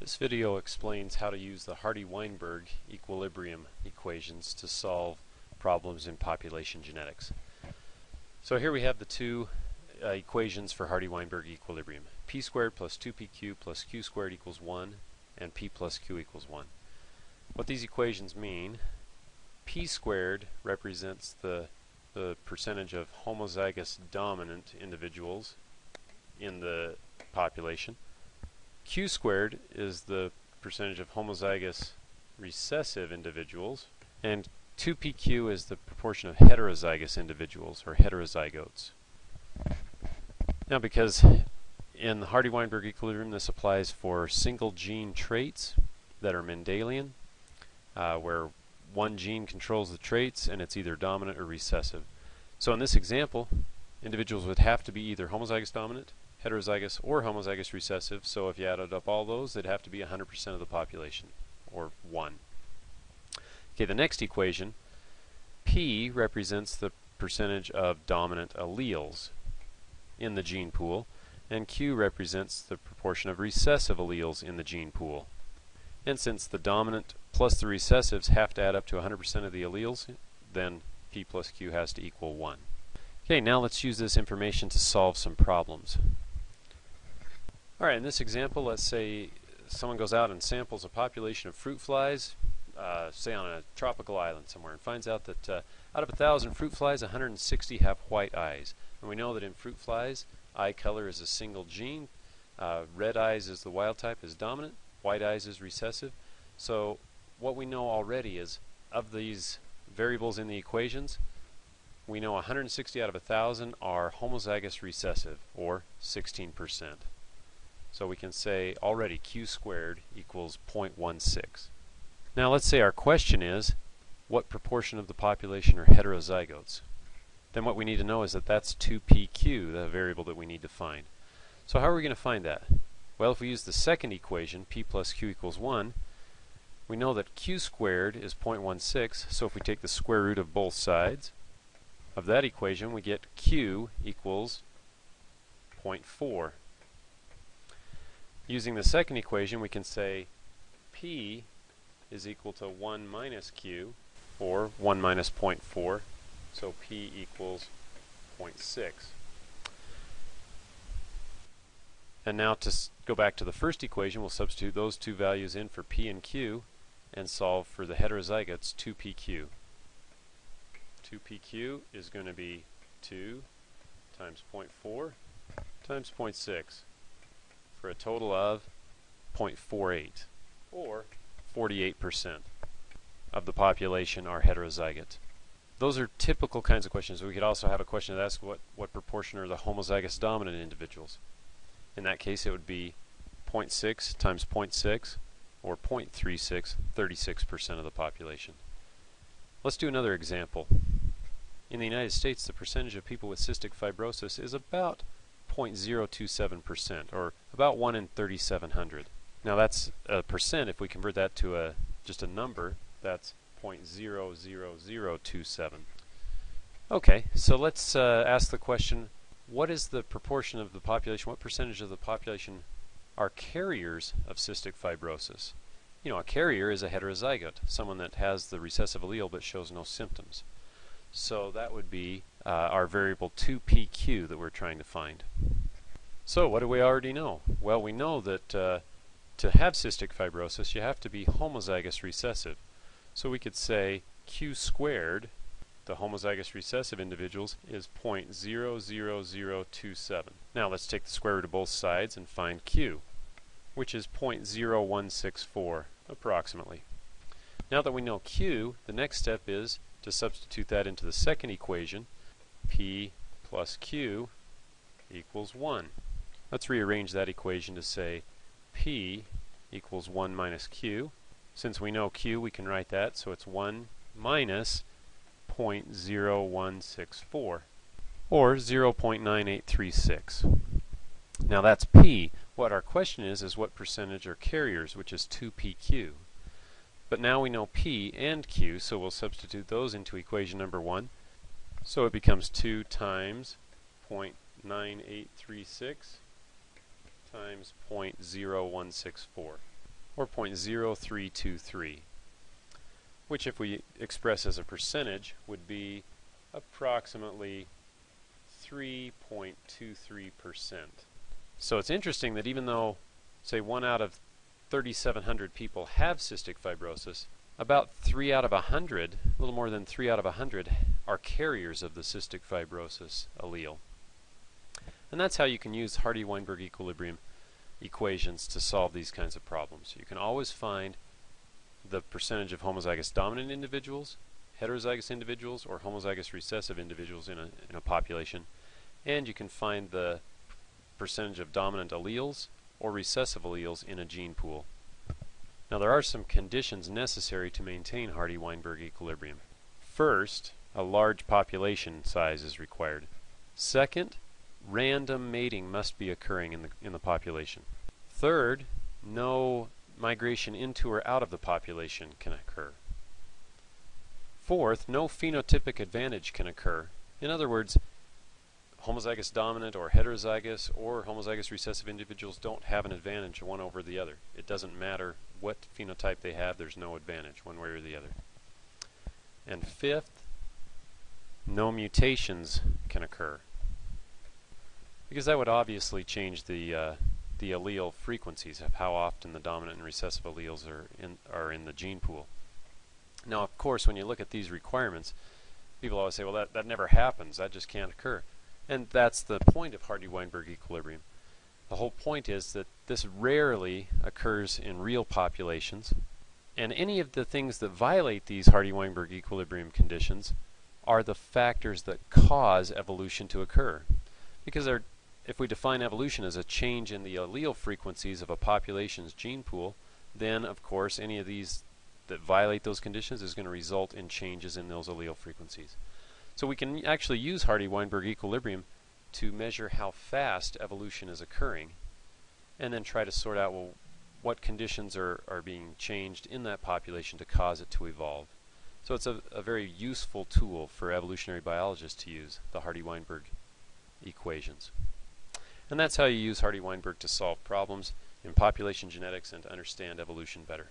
This video explains how to use the Hardy-Weinberg equilibrium equations to solve problems in population genetics. So here we have the two equations for Hardy-Weinberg equilibrium. P squared plus 2pq plus q squared equals 1 and p plus q equals 1. What these equations mean, p squared represents the percentage of homozygous dominant individuals in the population. Q squared is the percentage of homozygous recessive individuals, and 2pq is the proportion of heterozygous individuals, or heterozygotes. Now, because in the Hardy-Weinberg equilibrium this applies for single gene traits that are Mendelian, where one gene controls the traits and it's either dominant or recessive. So in this example, individuals would have to be either homozygous dominant, heterozygous, or homozygous recessive. So if you added up all those, they'd have to be 100% of the population, or 1. Okay, the next equation, P represents the percentage of dominant alleles in the gene pool, and Q represents the proportion of recessive alleles in the gene pool. And since the dominant plus the recessives have to add up to 100% of the alleles, then P plus Q has to equal 1. Okay, now let's use this information to solve some problems. Alright, in this example, let's say someone goes out and samples a population of fruit flies, say on a tropical island somewhere, and finds out that out of 1,000 fruit flies, 160 have white eyes. And we know that in fruit flies, eye color is a single gene. Red eyes is the wild type, is dominant. White eyes is recessive. So what we know already is, of these variables in the equations, we know 160 out of 1,000 are homozygous recessive, or 16%. So we can say already Q squared equals 0.16. Now let's say our question is, what proportion of the population are heterozygotes? Then what we need to know is that that's 2pq, the variable that we need to find. So how are we going to find that? Well, if we use the second equation, p plus q equals 1, we know that q squared is 0.16, so if we take the square root of both sides of that equation, we get q equals 0.4. Using the second equation, we can say p is equal to 1 minus q, or 1 minus 0.4, so p equals 0.6. And now to go back to the first equation, we'll substitute those two values in for p and q and solve for the heterozygotes 2pq. 2pq is going to be 2 times 0.4 times 0.6 for a total of 0.48, or 48% of the population are heterozygote. Those are typical kinds of questions. We could also have a question that asks what proportion are the homozygous dominant individuals. In that case, it would be 0.6 times 0.6, or 0.36, 36% of the population. Let's do another example. In the United States, the percentage of people with cystic fibrosis is about 0.027%, or about 1 in 3,700. Now that's a percent. If we convert that to just a number, that's 0.00027. Okay, so let's ask the question, what is the proportion of the population, what percentage of the population are carriers of cystic fibrosis? You know, a carrier is a heterozygote, someone that has the recessive allele but shows no symptoms. So that would be our variable 2pq that we're trying to find. So what do we already know? Well, we know that to have cystic fibrosis, you have to be homozygous recessive. So we could say q squared, the homozygous recessive individuals, is 0.00027. Now let's take the square root of both sides and find q, which is 0.0164 approximately. Now that we know q, the next step is to substitute that into the second equation, p plus q equals 1. Let's rearrange that equation to say p equals 1 minus q. Since we know q, we can write that, so it's 1 minus 0.0164, or 0.9836. Now that's p. What our question is what percentage are carriers, which is 2pq. But now we know p and q, so we'll substitute those into equation number 1. So it becomes 2 times 0.9836 times 0.0164. or 0.0323, which if we express as a percentage would be approximately 3.23%. So it's interesting that even though, say, 1 out of 3,700 people have cystic fibrosis, about 3 out of 100, a little more than 3 out of 100, are carriers of the cystic fibrosis allele. And that's how you can use Hardy-Weinberg equilibrium equations to solve these kinds of problems. You can always find the percentage of homozygous dominant individuals, heterozygous individuals, or homozygous recessive individuals in a population, and you can find the percentage of dominant alleles or recessive alleles in a gene pool. Now there are some conditions necessary to maintain Hardy-Weinberg equilibrium. First, a large population size is required. Second, random mating must be occurring in the population. Third, no migration into or out of the population can occur. Fourth, no phenotypic advantage can occur. In other words, homozygous dominant or heterozygous or homozygous recessive individuals don't have an advantage one over the other. It doesn't matter what phenotype they have, there's no advantage one way or the other. And fifth, no mutations can occur, because that would obviously change the allele frequencies of how often the dominant and recessive alleles are in the gene pool. Now, of course, when you look at these requirements, people always say, well, that never happens, that just can't occur. And that's the point of Hardy-Weinberg equilibrium. The whole point is that this rarely occurs in real populations, and any of the things that violate these Hardy-Weinberg equilibrium conditions are the factors that cause evolution to occur. Because if we define evolution as a change in the allele frequencies of a population's gene pool, then of course any of these that violate those conditions is going to result in changes in those allele frequencies. So we can actually use Hardy-Weinberg equilibrium to measure how fast evolution is occurring, and then try to sort out, well, what conditions are being changed in that population to cause it to evolve. So it's a very useful tool for evolutionary biologists to use, the Hardy-Weinberg equations. And that's how you use Hardy-Weinberg to solve problems in population genetics and to understand evolution better.